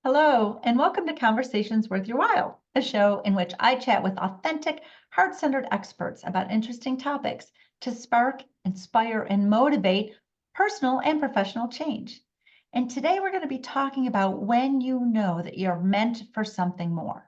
Hello, and welcome to Conversations Worth Your While, a show in which I chat with authentic, heart-centered experts about interesting topics to spark, inspire, and motivate personal and professional change. And today we're going to be talking about when you know that you're meant for something more.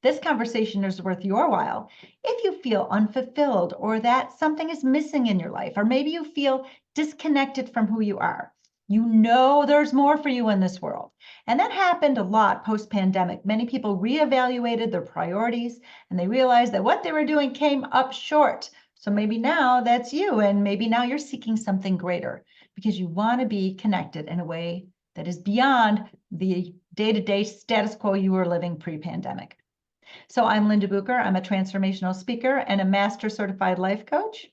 This conversation is worth your while if you feel unfulfilled or that something is missing in your life, or maybe you feel disconnected from who you are. You know there's more for you in this world. And that happened a lot post-pandemic. Many people reevaluated their priorities and they realized that what they were doing came up short. So maybe now that's you, and maybe now you're seeking something greater because you want to be connected in a way that is beyond the day-to-day status quo you were living pre-pandemic. So I'm Lilnda Bucher. I'm a transformational speaker and a master certified life coach.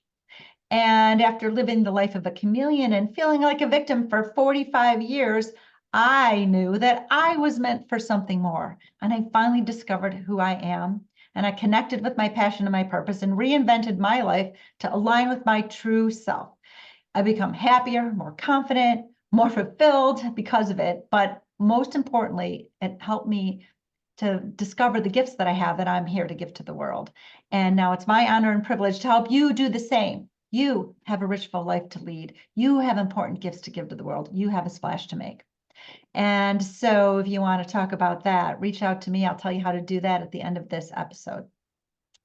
And after living the life of a chameleon and feeling like a victim for 45 years, I knew that I was meant for something more. And I finally discovered who I am. And I connected with my passion and my purpose and reinvented my life to align with my true self. I become happier, more confident, more fulfilled because of it. But most importantly, it helped me to discover the gifts that I have that I'm here to give to the world. And now it's my honor and privilege to help you do the same. You have a rich, full life to lead. You have important gifts to give to the world. You have a splash to make. And so if you want to talk about that, reach out to me. I'll tell you how to do that at the end of this episode.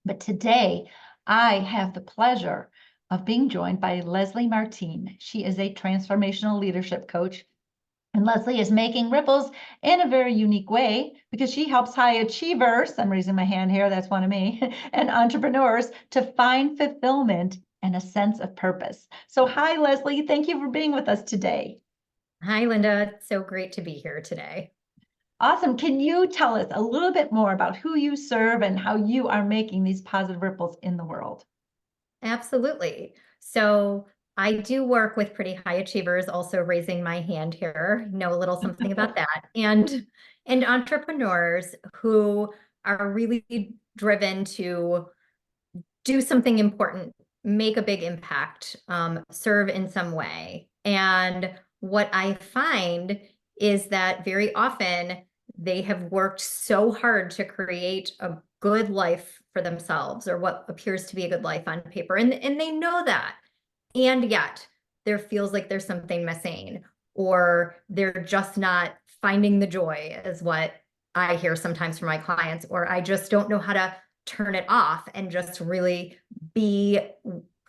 But today, I have the pleasure of being joined by Lesley Martín. She is a transformational leadership coach. And Lesley is making ripples in a very unique way because she helps high achievers, I'm raising my hand here, that's one of me, and entrepreneurs to find fulfillment and a sense of purpose. So hi, Lesley. Thank you for being with us today. Hi, Linda. It's so great to be here today. Awesome. Can you tell us a little bit more about who you serve and how you are making these positive ripples in the world? Absolutely. So I do work with pretty high achievers, also raising my hand here, know a little something about that, and entrepreneurs who are really driven to do something important, make a big impact, serve in some way. And what I find is that very often they have worked so hard to create a good life for themselves, or what appears to be a good life on paper. And they know that. And yet there feels like there's something missing, or they're just not finding the joy, is what I hear sometimes from my clients, or I just don't know how to turn it off and just really be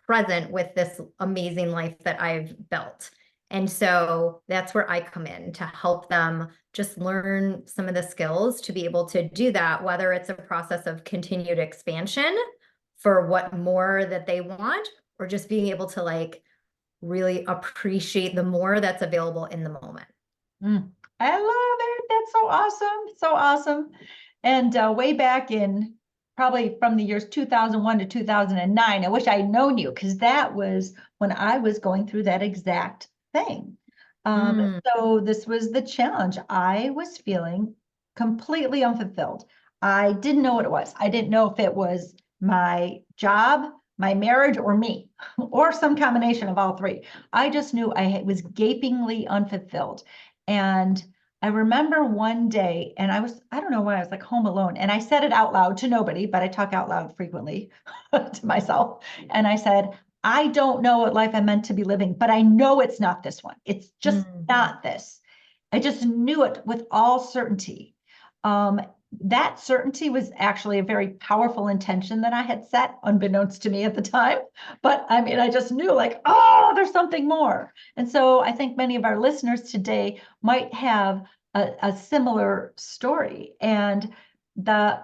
present with this amazing life that I've built. And so that's where I come in to help them just learn some of the skills to be able to do that, whether it's a process of continued expansion for what more that they want, or just being able to really appreciate the more that's available in the moment. I love it. That's so awesome. So awesome. And way back in probably from the years 2001 to 2009, I wish I'd known you because that was when I was going through that exact thing. So this was the challenge. I was feeling completely unfulfilled. I didn't know what it was. I didn't know if it was my job, my marriage, or me, or some combination of all three. I just knew I was gapingly unfulfilled. And I remember one day, and I don't know why, I was like home alone, and I said it out loud to nobody, but I talk out loud frequently to myself. And I said, I don't know what life I'm meant to be living, but I know it's not this one. It's just not this. I just knew it with all certainty. That certainty was actually a very powerful intention that I had set, unbeknownst to me at the time. But I mean, I just knew like, oh, there's something more. And so I think many of our listeners today might have a similar story. And the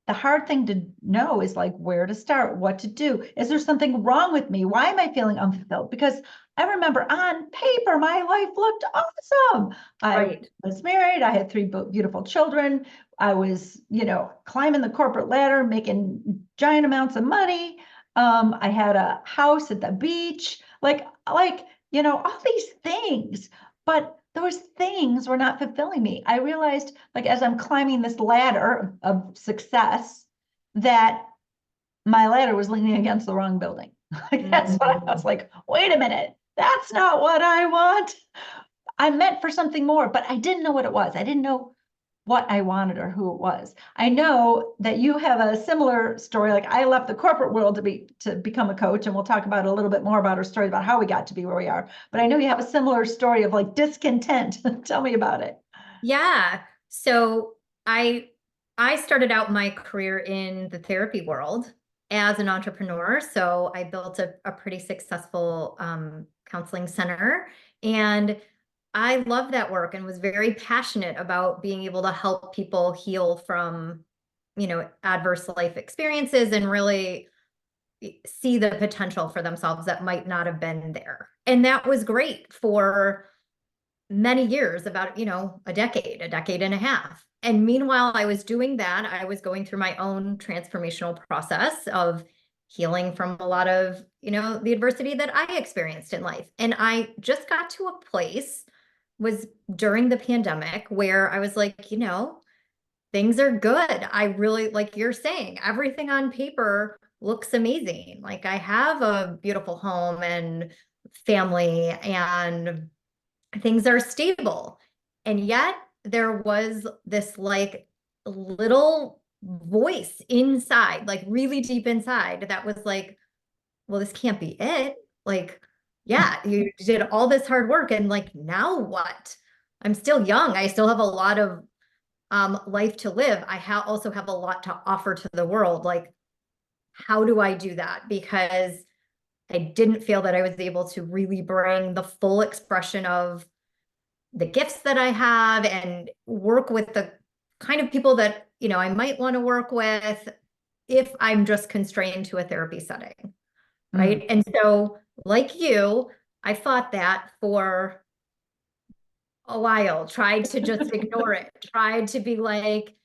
hard thing to know is like where to start, what to do. Is there something wrong with me? Why am I feeling unfulfilled? Because I remember on paper, my life looked awesome. I was married. I had three beautiful children. I was, climbing the corporate ladder, making giant amounts of money. I had a house at the beach, all these things, but those things were not fulfilling me. I realized, like, as I'm climbing this ladder of success, that my ladder was leaning against the wrong building. That's what I was like, wait a minute, that's not what I want. I'm meant for something more, but I didn't know what it was. I didn't know what I wanted or who it was. I know that you have a similar story. Like I left the corporate world to become a coach, and we'll talk about a little bit more about our story about how we got to be where we are. But I know you have a similar story of like discontent. Tell me about it. Yeah. So I I started out my career in the therapy world as an entrepreneur. So I built a pretty successful counseling center. And I loved that work and was very passionate about being able to help people heal from, adverse life experiences and really see the potential for themselves that might not have been there. And that was great for many years, about, a decade and a half. And meanwhile, I was doing that. I was going through my own transformational process of healing from a lot of, the adversity that I experienced in life. And I just got to a place was during the pandemic where I was like, things are good. I really, like you're saying, everything on paper looks amazing. Like I have a beautiful home and family and things are stable. And yet there was this like little voice inside, like really deep inside, that was like, well, this can't be it. Like, yeah, you did all this hard work and like, now what? I'm still young. I still have a lot of life to live. I also have a lot to offer to the world. Like, how do I do that? Because I didn't feel that I was able to really bring the full expression of the gifts that I have and work with the kind of people that, I might want to work with if I'm just constrained to a therapy setting. Right. And so, like you, I fought that for a while, tried to just ignore it, tried to be like,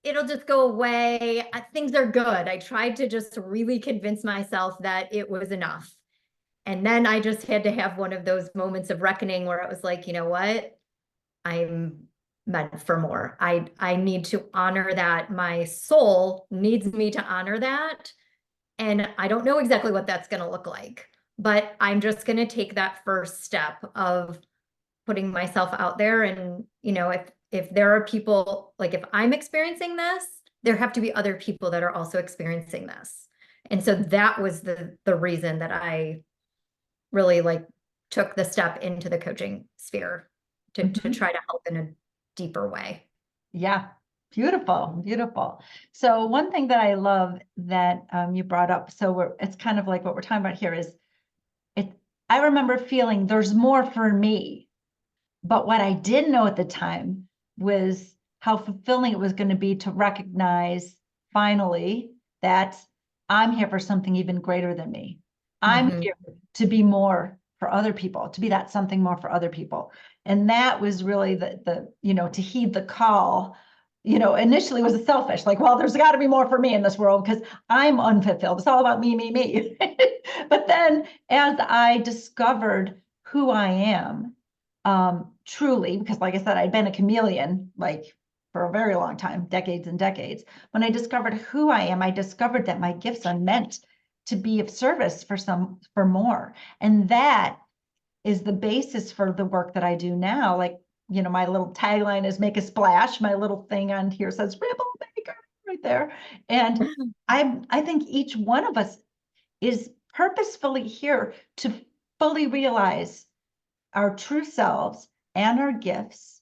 it'll just go away. Things are good. I tried to just really convince myself that it was enough. And then I just had to have one of those moments of reckoning where it was like, you know what? I'm meant for more. I need to honor that. My soul needs me to honor that. And I don't know exactly what that's going to look like, but I'm just going to take that first step of putting myself out there. And, if there are people, like if I'm experiencing this, there have to be other people that are also experiencing this. And so that was the reason that I really like took the step into the coaching sphere to try to help in a deeper way. Yeah, beautiful, beautiful. So one thing that I love that you brought up, so it's kind of like what we're talking about here is I remember feeling there's more for me, but what I didn't know at the time was how fulfilling it was going to be to recognize finally that I'm here for something even greater than me. I'm here to be more for other people, to be that something more for other people. And that was really the to heed the call, initially was selfish, like, well, there's got to be more for me in this world because I'm unfulfilled. It's all about me, me, me. But then as I discovered who I am, truly, because like I said, I'd been a chameleon, like for a very long time, decades and decades. When I discovered who I am, I discovered that my gifts are meant to be of service for more. And that is the basis for the work that I do now. Like, my little tagline is make a splash. My little thing on here says ripple maker right there. And I think each one of us is purposefully here to fully realize our true selves and our gifts.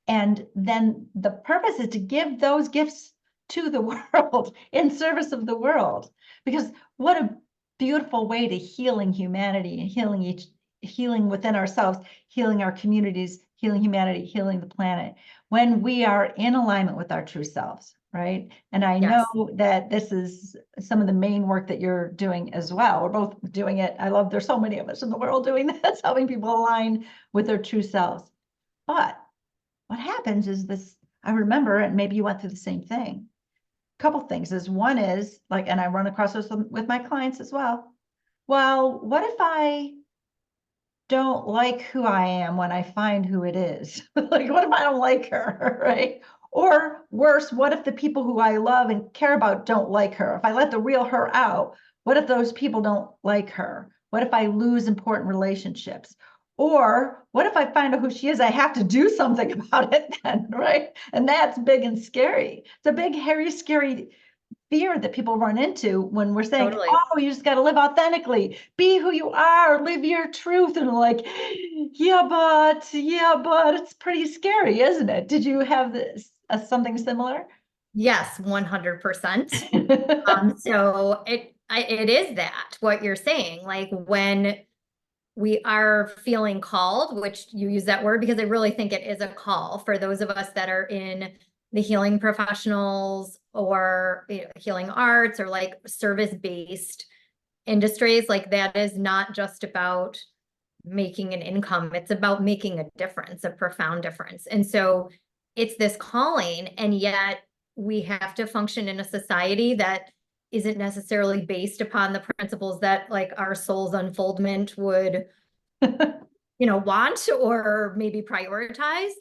And then the purpose is to give those gifts to the world in service of the world. Because what a beautiful way to healing humanity and healing within ourselves, healing our communities, healing humanity, healing the planet, when we are in alignment with our true selves, right? And I know that this is some of the main work that you're doing as well. We're both doing it. I love there's so many of us in the world doing this, helping people align with their true selves. But what happens is this, I remember, and maybe you went through the same thing. A couple things is one is like, and I run across this with my clients as well. Well, what if I don't like who I am when I find who it is? Like, what if I don't like her, right? Or worse, what if the people who I love and care about don't like her? If I let the real her out, what if those people don't like her? What if I lose important relationships? Or what if I find out who she is? I have to do something about it then, right? And that's big and scary. It's a big, hairy, scary fear that people run into when we're saying, Totally. oh, you just got to live authentically, be who you are, live your truth. And like, yeah, but it's pretty scary, isn't it? Did you have this something similar? Yes, 100%. So it is that what you're saying, like when we are feeling called, which you use that word because I really think it is a call for those of us that are in the healing professionals or healing arts or like service-based industries. Like that is not just about making an income, it's about making a difference, a profound difference. And so it's this calling, and yet we have to function in a society that isn't necessarily based upon the principles that like our soul's unfoldment would want or maybe prioritize.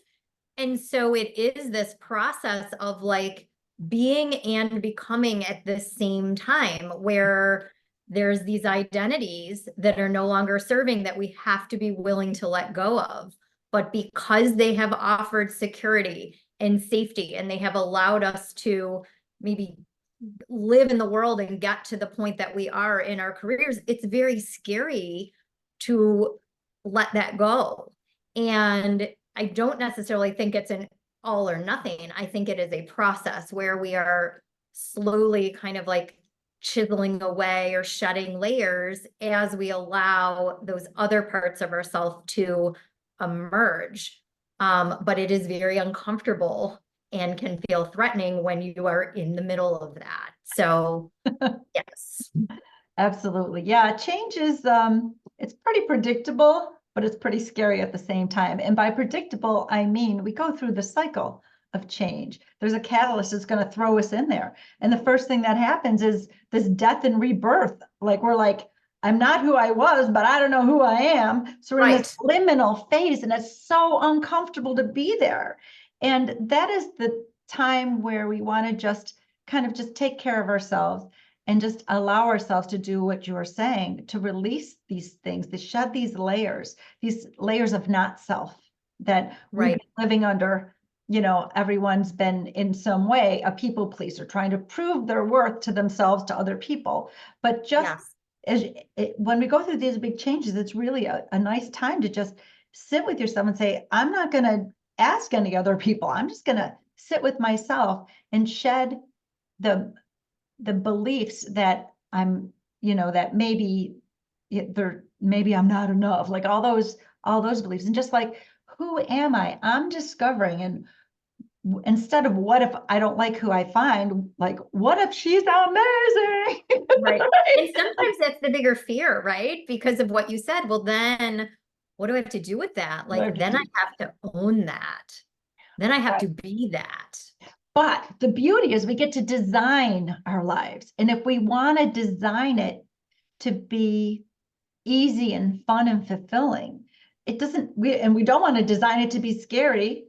And so it is this process of like being and becoming at the same time, where there's these identities that are no longer serving that we have to be willing to let go of. But because they have offered security and safety, and they have allowed us to maybe live in the world and get to the point that we are in our careers, it's very scary to let that go. And I don't necessarily think it's an all or nothing. I think it is a process where we are slowly kind of like chiseling away or shedding layers as we allow those other parts of ourselves to emerge. But it is very uncomfortable and can feel threatening when you are in the middle of that. So, yes. Absolutely. Yeah, change is it's pretty predictable, but it's pretty scary at the same time. And by predictable, I mean we go through the cycle of change. There's a catalyst that's going to throw us in there. And the first thing that happens is this death and rebirth. Like we're like, I'm not who I was, but I don't know who I am. So we're in this liminal phase, and it's so uncomfortable to be there. And that is the time where we want to just kind of just take care of ourselves and just allow ourselves to do what you are saying, to release these things, to shed these layers of not self that we've been living under. Everyone's been in some way a people pleaser, trying to prove their worth to themselves, to other people. But just when we go through these big changes, it's really a nice time to just sit with yourself and say, I'm not going to ask any other people. I'm just going to sit with myself and shed the beliefs that that maybe I'm not enough, like all those beliefs, and just like, who am I? I'm discovering. And instead of what if I don't like who I find, like, what if she's amazing? Right. And sometimes that's the bigger fear, right? Because of what you said. Well, then what do I have to do with that? Like, then I have to own that. Then I have to be that. But the beauty is we get to design our lives. And if we want to design it to be easy and fun and fulfilling, we don't want to design it to be scary,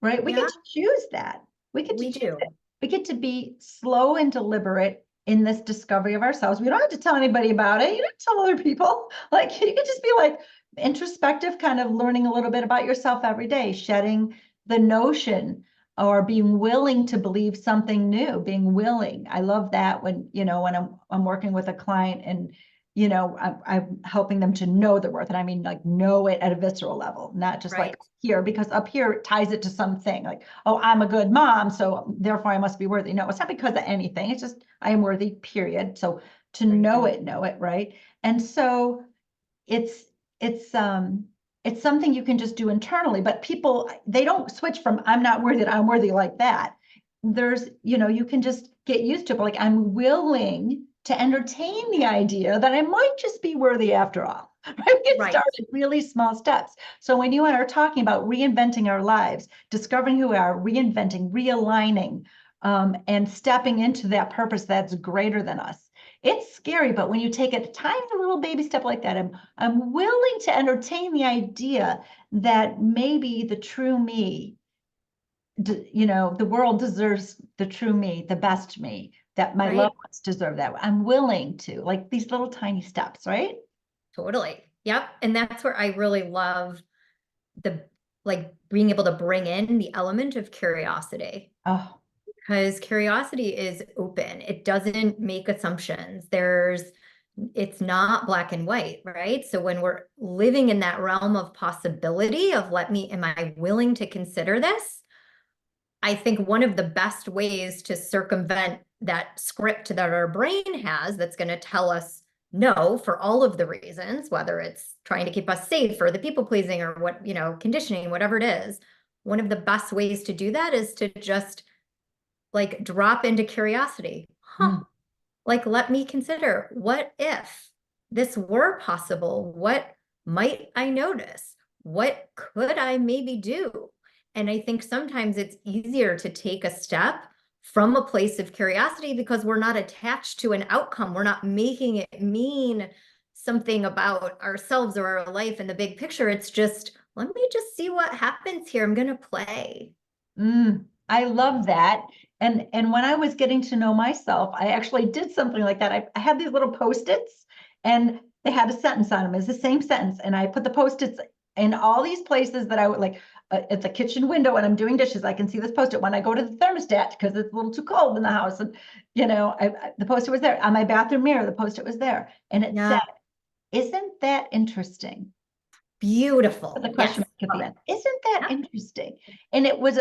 right? We get to choose that. We get to choose it. We get to be slow and deliberate in this discovery of ourselves. We don't have to tell anybody about it. You don't have to tell other people. Like, you can just be like introspective, kind of learning a little bit about yourself every day, shedding the notion or being willing to believe something new, being willing. I love that when I'm working with a client and I'm helping them to know their worth. And I mean, like, know it at a visceral level, not just like here, because up here it ties it to something like, oh, I'm a good mom, so therefore I must be worthy. No, it's not because of anything. It's just, I am worthy, period. So to know it, right? And so it's something you can just do internally, but people, they don't switch from I'm not worthy to I'm worthy like that. There's, you can just get used to it. But like, I'm willing to entertain the idea that I might just be worthy after all. Right? Get started really small steps. So when you and I are talking about reinventing our lives, discovering who we are, reinventing, realigning, and stepping into that purpose that's greater than us. It's scary, but when you take a tiny little baby step like that, I'm willing to entertain the idea that maybe the true me, the world deserves the true me, the best me, that my loved ones deserve that. I'm willing to, like, these little tiny steps, right? Totally. Yep. And that's where I really love the, like, being able to bring in the element of curiosity, Oh, because curiosity is open. It doesn't make assumptions. It's not black and white, right? So when we're living in that realm of possibility of am I willing to consider this? I think one of the best ways to circumvent that script that our brain has that's going to tell us no for all of the reasons, whether it's trying to keep us safe or the people pleasing or what, conditioning, whatever it is. One of the best ways to do that is to just like drop into curiosity. mm, Like, let me consider, what if this were possible? What might I notice? What could I maybe do? And I think sometimes it's easier to take a step from a place of curiosity because we're not attached to an outcome. We're not making it mean something about ourselves or our life in the big picture. It's just, let me just see what happens here. I'm going to play. I love that. And when I was getting to know myself, I actually did something like that. I had these little Post-its and they had a sentence on them. It's the same sentence. And I put the Post-its in all these places that I would like at the kitchen window when I'm doing dishes. I can see this Post-it when I go to the thermostat because it's a little too cold in the house. And, the Post-it was there on my bathroom mirror. The Post-it was there. And it said, Yeah. isn't that interesting? Beautiful. The question Yes. mark at Love the it. end. Isn't that Yeah. interesting? And it was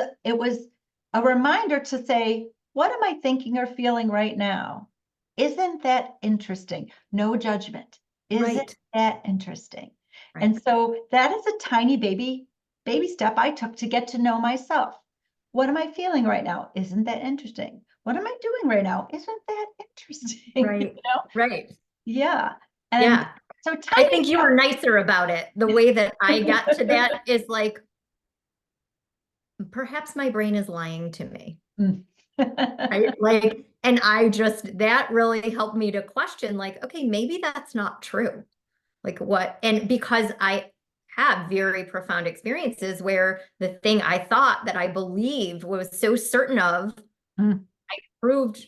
a reminder to say, what am I thinking or feeling right now? Isn't that interesting? No judgment. Isn't Right. that interesting? Right. And so that is a tiny baby step I took to get to know myself. What am I feeling right now? Isn't that interesting? What am I doing right now? Isn't that interesting? Right. Right. Yeah. And Yeah. so I tiny think you were nicer about it. The way that I got to that is like, perhaps my brain is lying to me. Mm. Right? Like, and that really helped me to question, like, okay, maybe that's not true. Like what? And because I have very profound experiences where the thing I thought that I believed was so certain of Mm. proved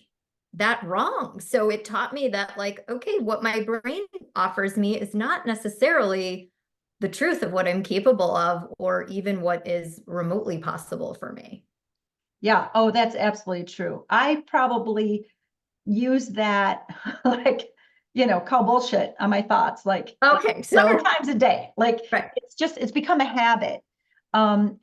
that wrong. So it taught me that, like, okay, what my brain offers me is not necessarily the truth of what I'm capable of, or even what is remotely possible for me. Yeah. Oh, that's absolutely true. I probably use that like, call bullshit on my thoughts like Okay, 100 so times a day. Like right. it's become a habit.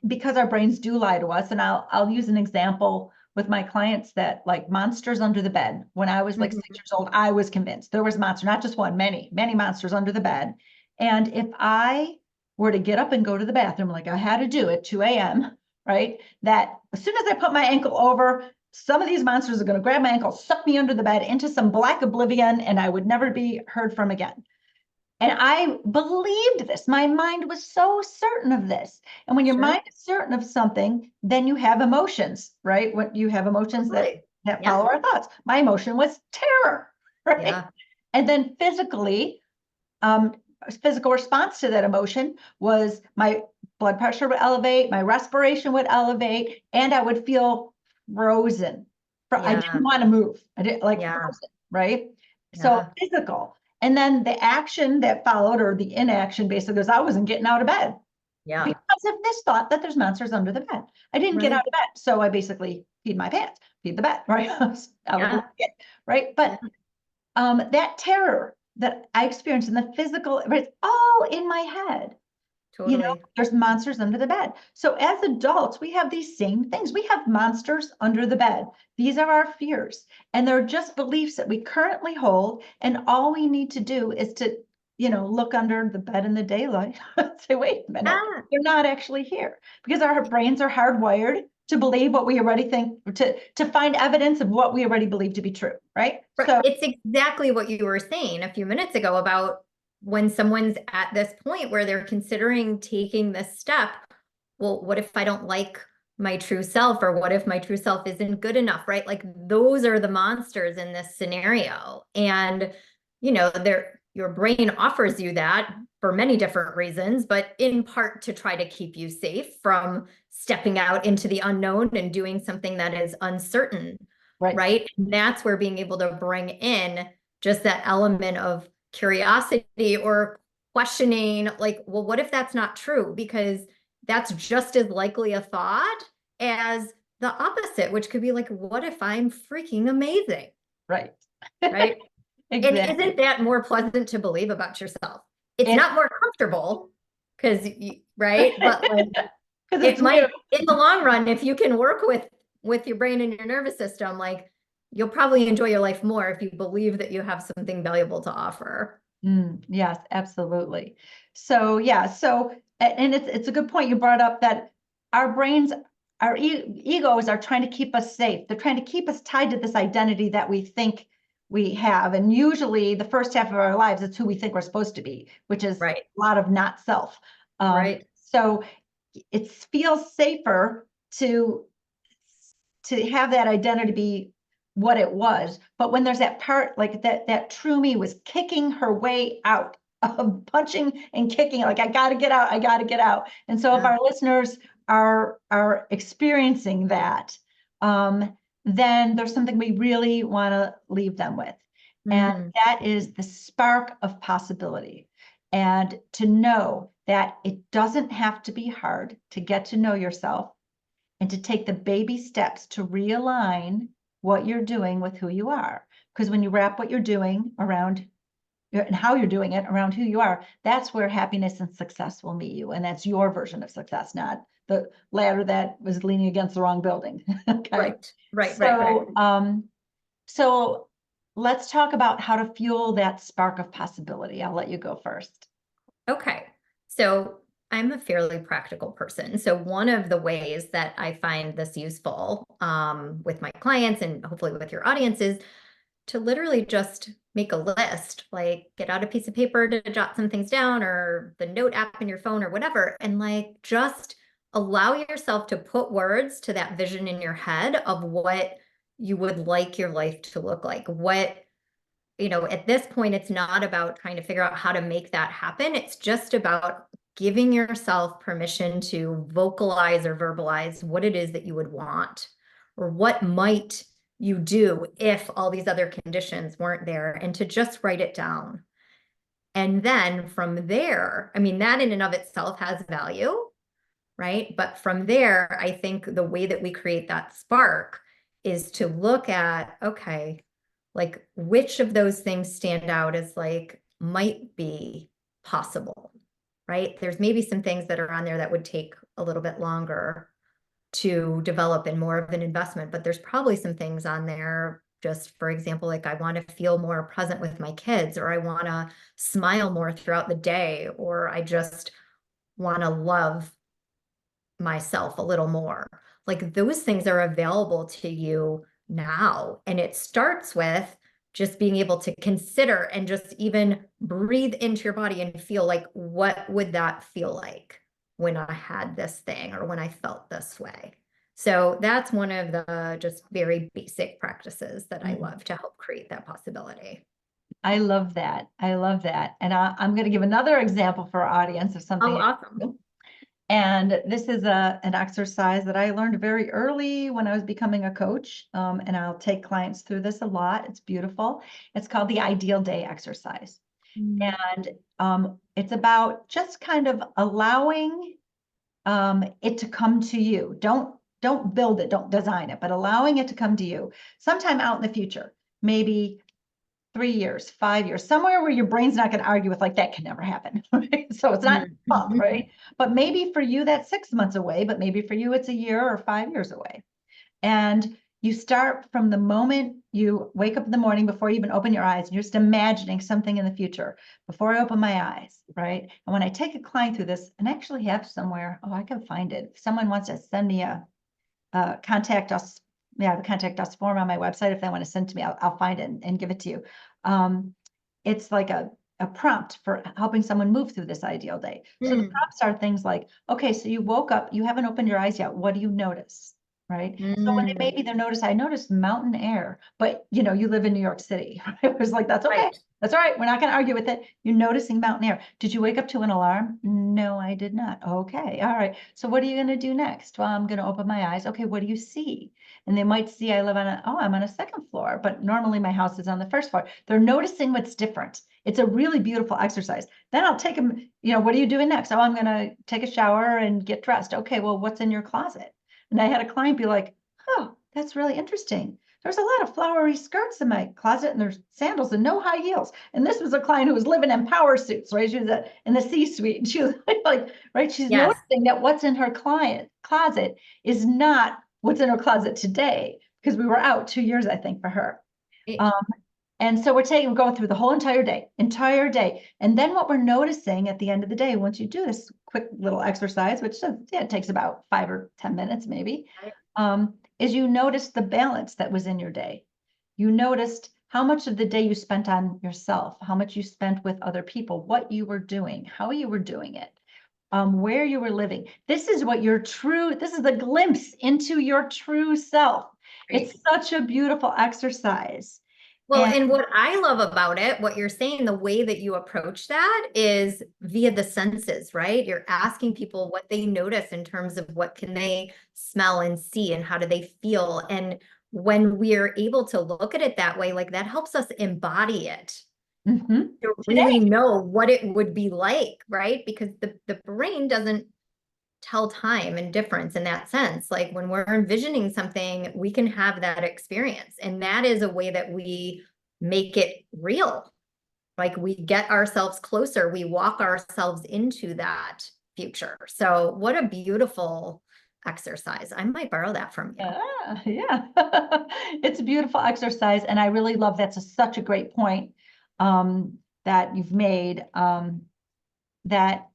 Because our brains do lie to us. And I'll use an example with my clients that like monsters under the bed. When I was like Mhm. 6 years old, I was convinced there was monster, not just one, many, many monsters under the bed. And if I were to get up and go to the bathroom like I had to do at 2 a.m., right? That as soon as I put my ankle over, some of these monsters are going to grab my ankle, suck me under the bed into some black oblivion, and I would never be heard from again. And I believed this. My mind was so certain of this. And when your Sure. mind is certain of something, then you have emotions, right? What you have emotions that Totally. that Yeah. follow our thoughts. My emotion was terror, right? Yeah. And then um, physical response to that emotion was my blood pressure would elevate, my respiration would elevate, and I would feel frozen. I didn't Yeah. want to move. I didn't like Yeah. frozen, right? So Yeah. physical. And then the action that followed, or the inaction, basically, was I wasn't getting out of bed Yeah. because of this thought that there's monsters under the bed. I didn't get Right. out of bed. So I basically peed my pants, peed the bed, right? I was Yeah. right? Yeah. But that terror that I experienced in the physical, it's all in my head. Totally. There's monsters under the bed. So as adults, we have these same things. We have monsters under the bed. These are our fears, and they're just beliefs that we currently hold. And all we need to do is to, look under the bed in the daylight, say, wait a minute, Yeah. they're not actually here because our brains are hardwired to believe what we already think, to find evidence of what we already believe to be true, right? Right. So It's exactly what you were saying a few minutes ago about when someone's at this point where they're considering taking this step. Well, what if I don't like my true self, or what if my true self isn't good enough, right? Like those are the monsters in this scenario. And, your brain offers you that for many different reasons, but in part to try to keep you safe from stepping out into the unknown and doing something that is uncertain. right. Right. And that's where being able to bring in just that element of curiosity, or questioning, like, well, what if that's not true? Because that's just as likely a thought as the opposite, which could be like, what if I'm freaking amazing? Right. Right. And Exactly. isn't that more pleasant to believe about yourself? It's It, not more comfortable because, right? But like, because it it's new. might, in the long run, if you can work with your brain and your nervous system, like you'll probably enjoy your life more if you believe that you have something valuable to offer. Yes, absolutely. So yeah, and it's a good point you brought up that our brains, our egos are trying to keep us safe. They're trying to keep us tied to this identity that we think we have. And usually the first half of our lives, it's who we think we're supposed to be, which is Right. a lot of not self. Right. So it feels safer to have that identity be what it was. But when there's that part, like that true me was kicking her way out of punching and kicking, like, I got to get out, I got to get out. And so if Yeah. our listeners are experiencing that, then there's something we really want to leave them with. And Mm, that is the spark of possibility. And to know that it doesn't have to be hard to get to know yourself and to take the baby steps to realign what you're doing with who you are. Because when you wrap what you're doing around and how you're doing it around who you are, that's where happiness and success will meet you. And that's your version of success, not the ladder that was leaning against the wrong building. Okay. right. Right. Right. Right. So let's talk about how to fuel that spark of possibility. I'll let you go first. Okay. So I'm a fairly practical person. So one of the ways that I find this useful with my clients and hopefully with your audience is to literally just make a list, like get out a piece of paper to jot some things down or the note app in your phone or whatever. And like just allow yourself to put words to that vision in your head of what you would like your life to look like. At this point, it's not about trying to figure out how to make that happen. It's just about giving yourself permission to vocalize or verbalize what it is that you would want, or what might you do if all these other conditions weren't there, and to just write it down. And then from there, I mean, that in and of itself has value, right? But from there, I think the way that we create that spark is to look at, okay, like which of those things stand out as like might be possible, right? There's maybe some things that are on there that would take a little bit longer to develop and more of an investment, but there's probably some things on there, just for example, like I want to feel more present with my kids, or I want to smile more throughout the day, or I just want to love myself a little more. Like those things are available to you now. And it starts with just being able to consider and just even breathe into your body and feel like, what would that feel like when I had this thing or when I felt this way? So that's one of the just very basic practices that I love to help create that possibility. I love that. I love that. And I'm going to give another example for our audience of Oh, something. awesome. And this is an exercise that I learned very early when I was becoming a coach. And I'll take clients through this a lot. It's beautiful. It's called the ideal day exercise. Mm. And it's about just kind of allowing it to come to you. Don't build it, don't design it, but allowing it to come to you sometime out in the future, maybe 3 years, 5 years, somewhere where your brain's not going to argue with like that can never happen. Right? So it's not fun, Mhm. right? But maybe for you that's 6 months away, but maybe for you it's a year or 5 years away. And you start from the moment you wake up in the morning before you even open your eyes, and you're just imagining something in the future before I open my eyes, right? And when I take a client through this, and I actually have somewhere, oh, I can find it. If someone wants to send me a contact us, yeah, the contact us form on my website. If they want to send to me, I'll find it and give it to you. It's like a prompt for helping someone move through this ideal day. So the Mm. prompts are things like, okay, so you woke up, you haven't opened your eyes yet. What do you notice? right? So when Mm, maybe I noticed mountain air, but you know, you live in New York City. It was like, that's okay. right. That's all right. We're not going to argue with it. You're noticing mountain air. Did you wake up to an alarm? No, I did not. Okay. All right. So what are you going to do next? Well, I'm going to open my eyes. Okay. What do you see? And they might see I live on I'm on a second floor, but normally my house is on the first floor. They're noticing what's different. It's a really beautiful exercise. Then I'll take them, you know, what are you doing next? Oh, I'm going to take a shower and get dressed. Okay. Well, what's in your closet? And I had a client be like, oh, that's really interesting. There's a lot of flowery skirts in my closet and there's sandals and no high heels. And this was a client who was living in power suits, right? She was in the C-suite. She was like, right, she's Yes. noticing that what's in her closet is not what's in her closet today, because we were out 2 years, I think, for her. Right. Um, and so we're going through the whole entire day. And then what we're noticing at the end of the day, once you do this quick little exercise, which it takes about 5 or 10 minutes maybe, is you notice the balance that was in your day. You noticed how much of the day you spent on yourself, how much you spent with other people, what you were doing, how you were doing it, where you were living. This is this is a glimpse into your true self. Right. It's such a beautiful exercise. Well, And and what I love about it, what you're saying, the way that you approach that is via the senses, right? You're asking people what they notice in terms of what can they smell and see and how do they feel. And when we're able to look at it that way, like that helps us embody it to really today, know what it would be like, right? Because the brain doesn't tell time and difference in that sense. Like when we're envisioning something, we can have that experience. And that is a way that we make it real. Like we get ourselves closer, we walk ourselves into that future. So what a beautiful exercise. I might borrow that from you. yeah, it's a beautiful exercise. And I really love such a great point that you've made, that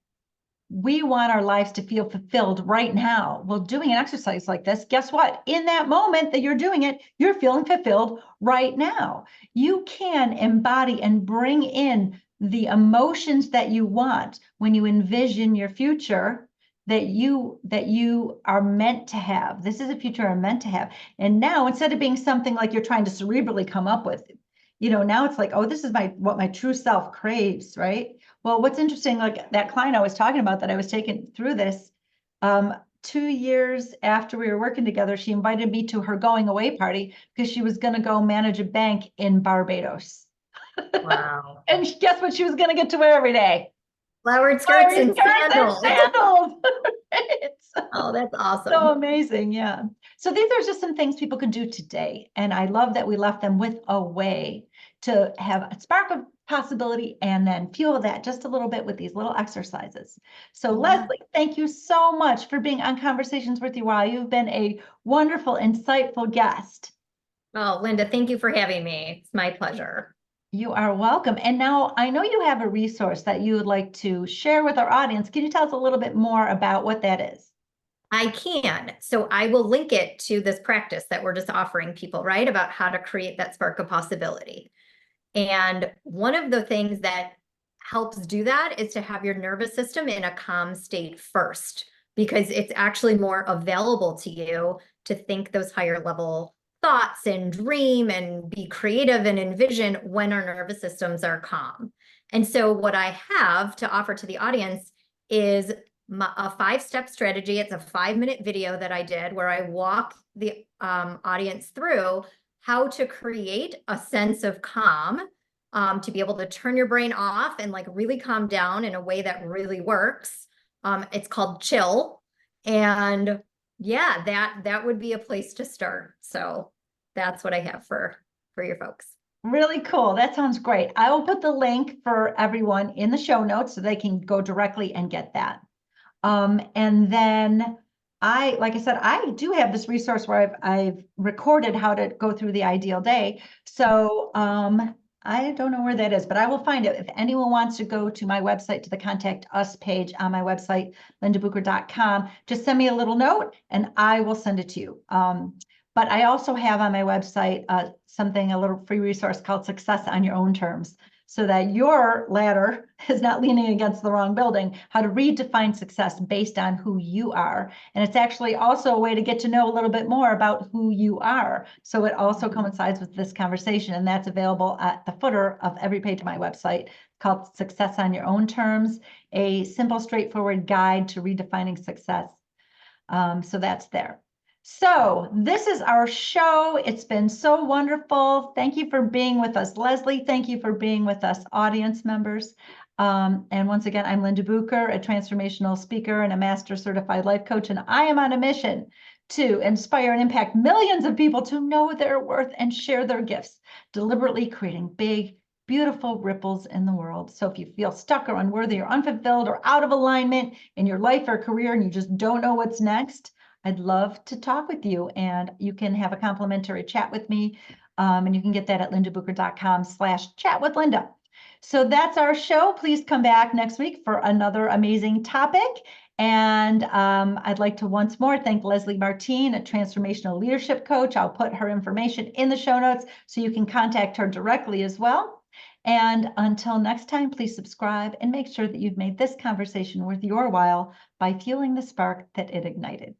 we want our lives to feel fulfilled right now. Well, doing an exercise like this, guess what? In that moment that you're doing it, you're feeling fulfilled right now. You can embody and bring in the emotions that you want when you envision your future that you are meant to have. This is a future I'm meant to have. And now, instead of being something like you're trying to cerebrally come up with, you know, now it's like, oh, this is what my true self craves, right? Well, what's interesting, like that client I was talking about that I was taking through this, 2 years after we were working together, she invited me to her going away party because she was going to go manage a bank in Barbados. Wow. And guess what she was going to get to wear every day? Flowered skirts Flowery and skirts and sandals. sandals. It's Oh, that's so awesome. amazing. Yeah. So these are just some things people can do today. And I love that we left them with a way to have a spark of possibility and then fuel that just a little bit with these little exercises. So Yeah. Lesley, thank you so much for being on Conversations with You Wow. You've been a wonderful, insightful guest. Oh, Linda, thank you for having me. It's my pleasure. You are welcome. And now I know you have a resource that you would like to share with our audience. Can you tell us a little bit more about what that is? I can. So I will link it to this practice that we're just offering people, right? About how to create that spark of possibility. And one of the things that helps do that is to have your nervous system in a calm state first, because it's actually more available to you to think those higher level thoughts and dream and be creative and envision when our nervous systems are calm. And so what I have to offer to the audience is a 5-step strategy. It's a 5-minute video that I did where I walk the audience through how to create a sense of calm, to be able to turn your brain off and like really calm down in a way that really works. It's called chill. And yeah, that would be a place to start. So that's what I have for your folks. Really cool. That sounds great. I will put the link for everyone in the show notes so they can go directly and get that. And then like I said, I do have this resource where I've recorded how to go through the ideal day. So I don't know where that is, but I will find it. If anyone wants to go to my website, to the Contact Us page on my website, lindabucher.com, just send me a little note and I will send it to you. But I also have on my website a little free resource called Success on Your Own Terms. so that your ladder is not leaning against the wrong building, how to redefine success based on who you are. And it's actually also a way to get to know a little bit more about who you are. So it also coincides with this conversation, and that's available at the footer of every page of my website, called Success on Your Own Terms, a simple, straightforward guide to redefining success. So that's there. So this is our show. It's been so wonderful. Thank you for being with us, Lesley. Thank you for being with us, audience members. And once again, I'm Lilnda Bucher, a transformational speaker and a master certified life coach, and I am on a mission to inspire and impact millions of people to know their worth and share their gifts, deliberately creating big, beautiful ripples in the world. So if you feel stuck or unworthy or unfulfilled or out of alignment in your life or career and you just don't know what's next, I'd love to talk with you, and you can have a complimentary chat with me. And you can get that at lindabucher.com/chatwithlynda. So that's our show. Please come back next week for another amazing topic. And I'd like to once more thank Lesley Martín, a transformational leadership coach. I'll put her information in the show notes so you can contact her directly as well. And until next time, please subscribe and make sure that you've made this conversation worth your while by fueling the spark that it ignited.